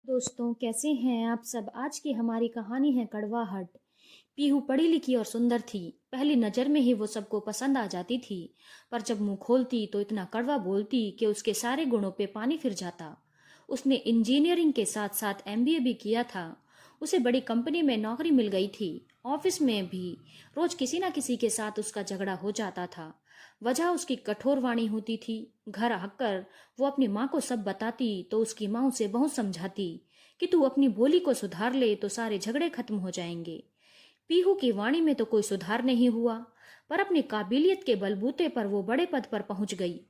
दोस्तों, कैसे हैं आप सब। आज की हमारी कहानी है कड़वाहट। पीहू पढ़ी लिखी और सुंदर थी। पहली नजर में ही वो सबको पसंद आ जाती थी, पर जब मुंह खोलती तो इतना कड़वा बोलती कि उसके सारे गुणों पे पानी फिर जाता। उसने इंजीनियरिंग के साथ साथ एमबीए भी किया था। उसे बड़ी कंपनी में नौकरी मिल गई थी। ऑफिस में भी रोज किसी ना किसी के साथ उसका झगड़ा हो जाता था। वजह उसकी कठोर वाणी होती थी। घर आकर वो अपनी माँ को सब बताती तो उसकी माँ उसे बहुत समझाती कि तू अपनी बोली को सुधार ले तो सारे झगड़े खत्म हो जाएंगे। पीहू की वाणी में तो कोई सुधार नहीं हुआ, पर अपनी काबिलियत के बलबूते पर वो बड़े पद पर पहुंच गई।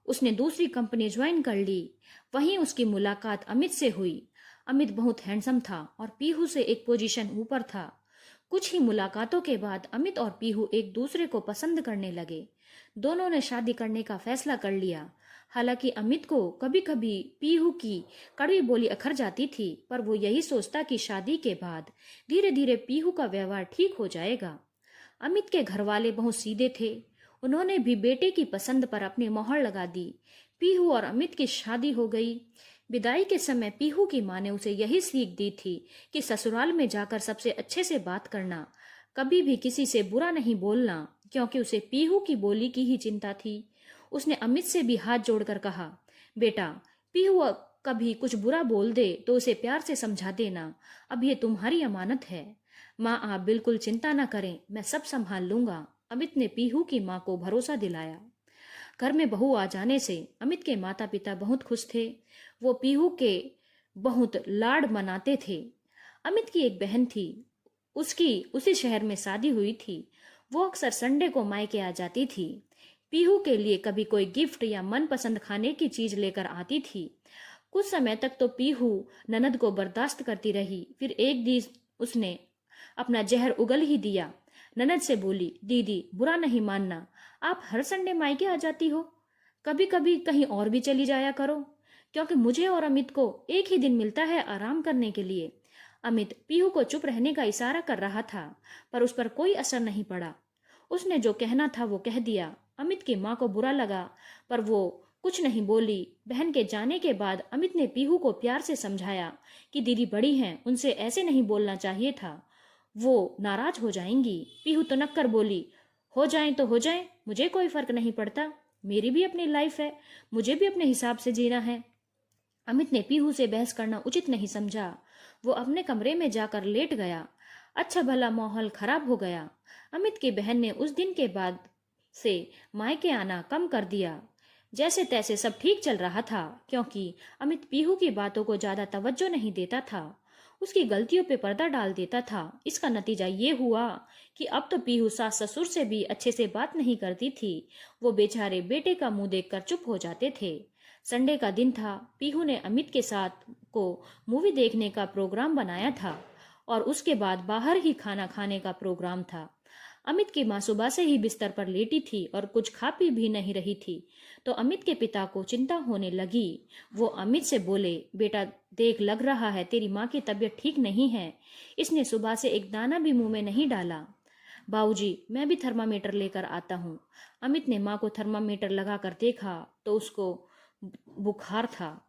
उसने दूसरी कंपनी ज्वाइन कर ली। वहीं उसकी मुलाकात अमित से हुई। अमित बहुत हैंडसम था और पीहू से एक पोजीशन ऊपर था। कुछ ही मुलाकातों के बाद अमित और पीहू एक दूसरे को पसंद करने लगे। दोनों ने शादी करने का फैसला कर लिया। हालांकि अमित को कभी कभी पीहू की कड़वी बोली अखर जाती थी, पर वो यही सोचता कि शादी के बाद धीरे धीरे पीहू का व्यवहार ठीक हो जाएगा। अमित के घर वाले बहुत सीधे थे। उन्होंने भी बेटे की पसंद पर अपनी मोहर लगा दी। पीहू और अमित की शादी हो गई। विदाई के समय पीहू की माँ ने उसे यही सीख दी थी कि ससुराल में जाकर सबसे अच्छे से बात करना, कभी भी किसी से बुरा नहीं बोलना, क्योंकि उसे पीहू की बोली की ही चिंता थी। उसने अमित से भी हाथ जोड़कर कहा, बेटा, पीहू कभी कुछ बुरा बोल दे तो उसे प्यार से समझा देना। अब ये तुम्हारी अमानत है। माँ, आप बिल्कुल चिंता न करें, मैं सब संभाल लूंगा। अमित ने पीहू की माँ को भरोसा दिलाया। घर में बहू आ जाने से अमित के माता पिता बहुत खुश थे। वो पीहू के बहुत लाड मनाते थे। अमित की एक बहन थी। उसकी उसी शहर में शादी हुई थी। वो अक्सर संडे को मायके आ जाती थी। पीहू के लिए कभी कोई गिफ्ट या मनपसंद खाने की चीज लेकर आती थी। कुछ समय तक तो पीहू ननद को बर्दाश्त करती रही। फिर एक दिन उसने अपना जहर उगल ही दिया। ननद से बोली, दीदी, बुरा नहीं मानना, आप हर संडे मायके आ जाती हो, कभी कभी कहीं और भी चली जाया करो, क्योंकि मुझे और अमित को एक ही दिन मिलता है आराम करने के लिए। अमित पीहू को चुप रहने का इशारा कर रहा था, पर उस पर कोई असर नहीं पड़ा। उसने जो कहना था वो कह दिया। अमित की माँ को बुरा लगा, पर वो कुछ नहीं बोली। बहन के जाने के बाद अमित ने पीहू को प्यार से समझाया कि दीदी बड़ी हैं, उनसे ऐसे नहीं बोलना चाहिए था, वो नाराज हो जाएंगी। पीहू तो नक्कर बोली, हो जाए तो हो जाए, मुझे कोई फर्क नहीं पड़ता, मेरी भी अपनी लाइफ है, मुझे भी अपने हिसाब से जीना है। अमित ने पीहू से बहस करना उचित नहीं समझा। वो अपने कमरे में जाकर लेट गया। अच्छा भला माहौल खराब हो गया। अमित की बहन ने उस दिन के बाद से मायके आना कम कर दिया। जैसे तैसे सब ठीक चल रहा था, क्योंकि अमित पीहू की बातों को ज्यादा तवज्जो नहीं देता था। उसकी गलतियों पे पर्दा डाल देता था। इसका नतीजा ये हुआ कि अब तो पीहू सास ससुर से भी अच्छे से बात नहीं करती थी। वो बेचारे बेटे का मुंह देखकर चुप हो जाते थे। संडे का दिन था। पीहू ने अमित के साथ को मूवी देखने का प्रोग्राम बनाया था और उसके बाद बाहर ही खाना खाने का प्रोग्राम था। अमित की माँ सुबह से ही बिस्तर पर लेटी थी और कुछ खा पी भी नहीं रही थी, तो अमित के पिता को चिंता होने लगी। वो अमित से बोले, बेटा देख, लग रहा है तेरी माँ की तबीयत ठीक नहीं है, इसने सुबह से एक दाना भी मुंह में नहीं डाला। बाबूजी, मैं भी थर्मामीटर लेकर आता हूँ। अमित ने माँ को थर्मामीटर लगा कर देखा तो उसको बुखार था।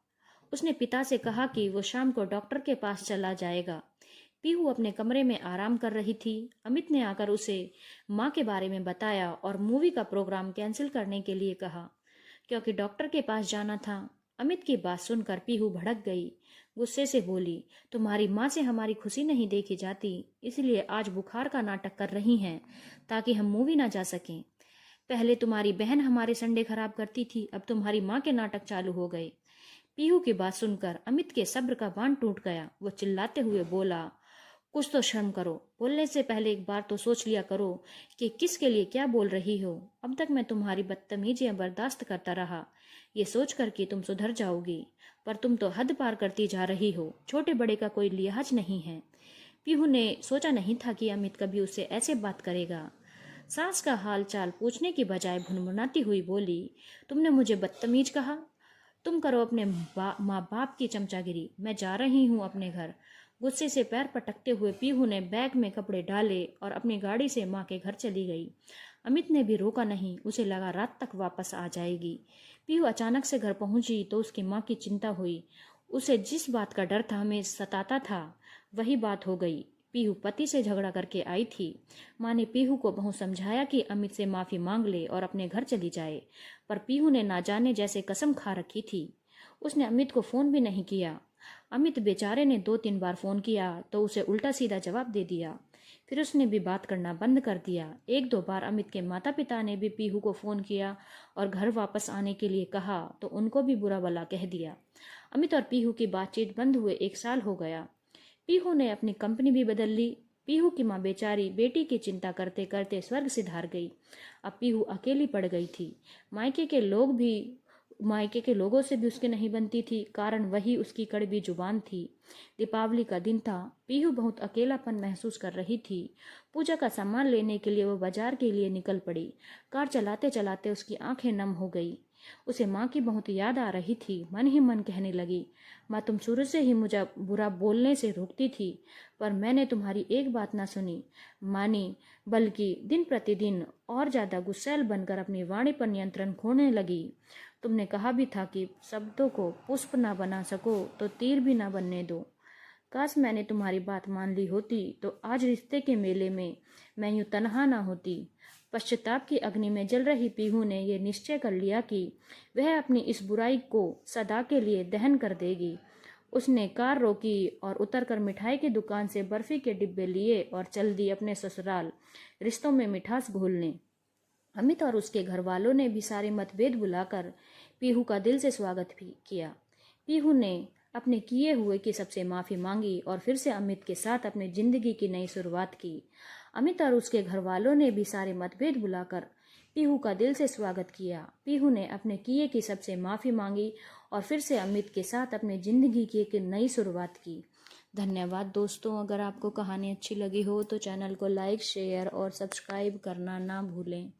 उसने पिता से कहा कि वो शाम को डॉक्टर के पास चला जाएगा। पीहू अपने कमरे में आराम कर रही थी। अमित ने आकर उसे माँ के बारे में बताया और मूवी का प्रोग्राम कैंसिल करने के लिए कहा, क्योंकि डॉक्टर के पास जाना था। अमित की बात सुनकर पीहू भड़क गई। गुस्से से बोली, तुम्हारी माँ से हमारी खुशी नहीं देखी जाती, इसलिए आज बुखार का नाटक कर रही हैं ताकि हम मूवी ना जा सकें। पहले तुम्हारी बहन हमारे संडे खराब करती थी, अब तुम्हारी माँ के नाटक चालू हो गए। पीहू की बात सुनकर अमित के सब्र का बांध टूट गया। वो चिल्लाते हुए बोला, कुछ तो शर्म करो, बोलने से पहले एक बार तो सोच लिया करो कि किसके लिए क्या बोल रही हो। अब तक मैं तुम्हारी बदतमीजियां बर्दाश्त करता रहा, ये सोच कर कि तुम सुधर जाओगी, पर तुम तो हद पार करती जा रही हो। छोटे बड़े का कोई लिहाज नहीं है। पीहू ने सोचा नहीं था कि अमित कभी उससे ऐसे बात करेगा। सास का हाल चाल पूछने की बजाय भुनभुनाती हुई बोली, तुमने मुझे बदतमीज कहा? तुम करो अपने माँ बाप की चमचागिरी, मैं जा रही हूँ अपने घर। गुस्से से पैर पटकते हुए पीहू ने बैग में कपड़े डाले और अपनी गाड़ी से माँ के घर चली गई। अमित ने भी रोका नहीं, उसे लगा रात तक वापस आ जाएगी। पीहू अचानक से घर पहुंची तो उसकी माँ की चिंता हुई। उसे जिस बात का डर था हमें सताता था वही बात हो गई। पीहू पति से झगड़ा करके आई थी। माँ ने पीहू को बहुत समझाया कि अमित से माफी मांग ले और अपने घर चली जाए, पर पीहू ने ना जाने जैसे कसम खा रखी थी। उसने अमित को फोन भी नहीं किया। अमित बेचारे ने 2-3 बार फोन किया तो उसे उल्टा सीधा जवाब दे दिया। फिर उसने भी बात करना बंद कर दिया। 1-2 बार अमित के माता पिता ने भी पीहू को फोन किया और घर वापस आने के लिए कहा तो उनको भी बुरा भला कह दिया। अमित और पीहू की बातचीत बंद हुए 1 साल हो गया। पीहू ने अपनी कंपनी भी बदल ली। पीहू की माँ बेचारी बेटी की चिंता करते करते स्वर्ग सिधार गई। अब पीहू अकेली पड़ गई थी। मायके के लोगों से भी उसके नहीं बनती थी, कारण वही उसकी कड़वी जुबान थी। दीपावली का दिन था। पीहू बहुत अकेलापन महसूस कर रही थी। पूजा का सामान लेने के लिए वो बाजार के लिए निकल पड़ी। कार चलाते चलाते उसकी आंखें नम हो गई। उसे माँ की बहुत याद आ रही थी। मन ही मन कहने लगी, माँ तुम शुरू से ही मुझे बुरा बोलने से रोकती थी, पर मैंने तुम्हारी एक बात ना सुनी, मानी, बल्कि दिन प्रतिदिन और ज्यादा गुस्सैल बनकर अपनी वाणी पर नियंत्रण खोने लगी। तुमने कहा भी था कि शब्दों को पुष्प ना बना सको तो तीर भी ना बनने दो। काश मैंने तुम्हारी बात मान ली होती तो आज रिश्ते के मेले में मैं यूं तनहा ना होती। पश्चाताप की अग्नि में जल रही पीहू ने यह निश्चय कर लिया कि वह अपनी इस बुराई को सदा के लिए दहन कर देगी। उसने कार रोकी और उतरकर मिठाई की दुकान से बर्फी के डिब्बे लिए और चल दी अपने ससुराल, रिश्तों में मिठास घोलने। अमित और उसके घर वालों ने भी सारे मतभेद बुलाकर पीहू का दिल से स्वागत भी किया। पीहू ने अपने किए हुए की सबसे माफी मांगी और फिर से अमित के साथ अपनी जिंदगी की नई शुरुआत की। अमित और उसके घर वालों ने भी सारे मतभेद बुलाकर पीहू का दिल से स्वागत किया। पीहू ने अपने किए की सबसे माफी मांगी और फिर से अमित के साथ अपनी जिंदगी की एक नई शुरुआत की। धन्यवाद दोस्तों। अगर आपको कहानी अच्छी लगी हो तो चैनल को लाइक, शेयर और सब्सक्राइब करना ना भूलें।